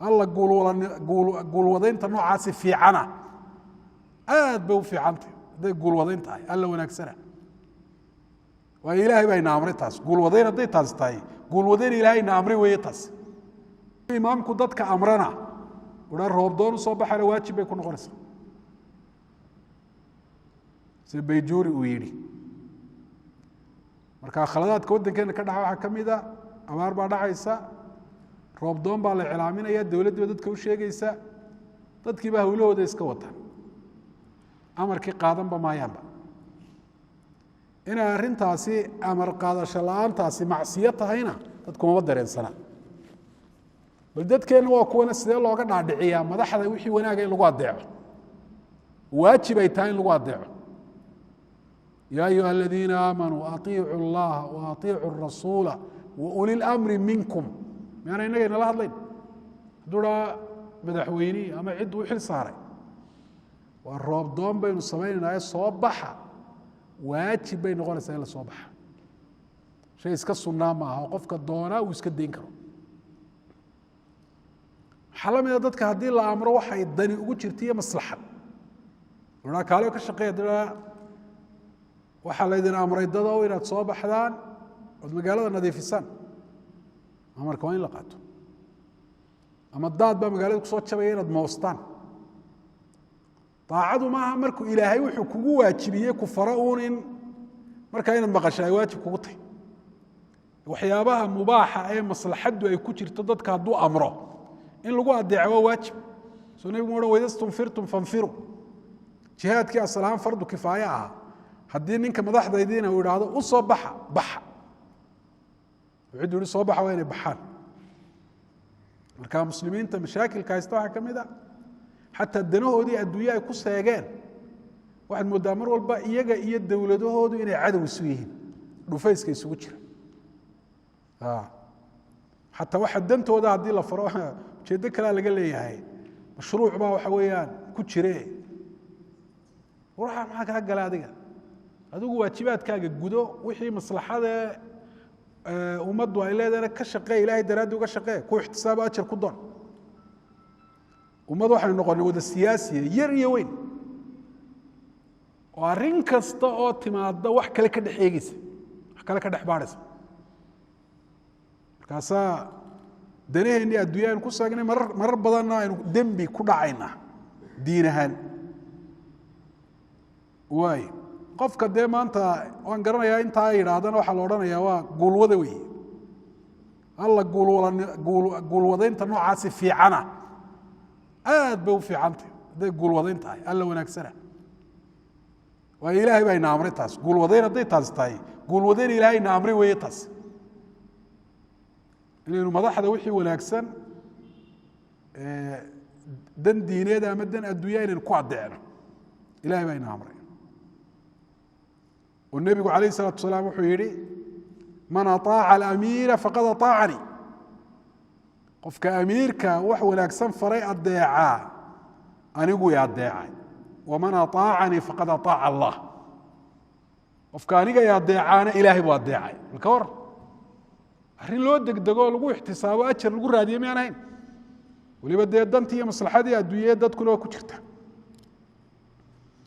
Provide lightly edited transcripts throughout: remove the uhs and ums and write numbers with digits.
alla guulwadaynta noocaasi fiicana aad bay u fiicantay hadday guulwadayn tahay alla wanaagsana waayo ilaahay baa ina amray taas guulwadayn hadday taas tahay guulwadayn ilaahay ina amray weeye taas imaamku dadka amrana uha roobdoon u soo baxana waajib bay ku noqonaysaa sida bayjuuri uu yidhi marka khaladaadka waddankeena ka dhaca waxaa ka mid a abaar baa dhacaysa roobdoon baa la iclaaminaya dowladdiiba dadka u sheegaysa dadkiiba hawlahooda iska wataan amarkii qaadanba maayaanba inay arrintaasi amar qaadasho la-aantaasi macsiyo tahayna dadkumama dareensana bal dadkeenna waa kuwana sidee looga dhaadhiciyaa madaxda wixii wanaaga in lagu adeeco waajib ay tahay in lagu adeeco yaa ayuha aladiina aamanuu aiicu اllaha waaiicu الrasuula wauli اlamri minkum miyaana innaga inala hadlayn hadduu dhaa madaxweynihii ama ciddu u xil saaray waa roobdoon baynu samaynaynaaye soo baxa waajib bay noqonaysaa in la soo baxa shay iska sunnaa maaha oo qofka doonaa uu iska dayn karo waxaa la mida dadka haddii la amro waxay dani ugu jirta iyo maslaxad haa kaaleo ka shaqeeya dhaa waxaa laydin amray dadow inaad soo baxdaan ood magaalada nadiifisaan amarka waa in la qaato ama daad baa magaalada kusoo jabaya inaad moostaan daacadu maaha markuu ilaahay wuxuu kugu waajibiyey ku faro uun in markaa inaad maqasho ay waajib kugu tahy waxyaabaha mubaaxa ee maslaxaddu ay ku jirto dadka hadduu amro in lagu adeeco waa waajib soo nebigu uhan waidastunfirtum fanfiru jihaadkii asal ahaan fardu kifaaye ahaa haddii ninka madaxdaydiina uu idhaahdo u soo baxa baxa cidduu yihi soo baxa waa inay baxaan marka muslimiinta mashaakilka haysta waxaa ka mid a xataa danahoodii adduunye ay ku seegeen waxaad mooddaa mar walba iyaga iyo dowladahoodu inay cadow isu yihiin dhufayska isugu jira xataa waxa dantooda haddii la faro ujeeddo kalea laga leeyahay mashruuc baa waxa weeyaan ku jire waxa maxaa kaa gala adigu waajibaadkaaga gudo wixii maslaxada ummaddu ay leedahayna ka shaqee ilaahay daraaddi uga shaqee ku ixtisaabo ajar ku doon ummad waxaynu noqonay wada siyaasiya yar iyo weyn oo arrin kasta oo timaada wax kale ka dhex eegeysa wax kale ka dhex baadhaysa markaasaa danaheenni adduunya aynu ku saagnay marar badanna aynu dembi ku dhacaynaa diin ahaan waay qofka dee maanta waan garanayaa intaa ay yidhaahdana waxaa la odhanayaa waa guulwada wey alla guulwadaynta noocaasi fiicana aad bay u fiicantay hadday guulwadayn tahay alla wanaagsana waayo ilaahay baa ina amray taas guulwadayn hadday taas tahay guulwadayn ilaahay ina amray weeye taas inaynu madaxda wixii wanaagsan dan diineed ama dan adduunya inaynu ku adeecno ilahay baa ina amray oo nebigu calayh الsalaatu wasalaam wuxuu yihi man aطaaca alamiira faqad aطaacanii qofka amiirka wax wanaagsan faray adeecaa anigu i adeecay waman aطaacanii faqad aطaaca allah qofka aniga i adeecaana ilaahay buu adeecay malka war arrin loo degdego lagu ixtisaabo ajar lagu raadiye miyaan ahayn waliba dee dantii iyo maslaxadii adduunyee dadkuna waa ku jirta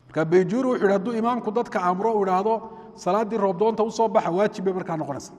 marka bayjuuri wuxu yidhi hadduu imaamku dadka amro u idhaahdo salaaddii roobdoonta u soo baxa waajib bay markaa noqonaysa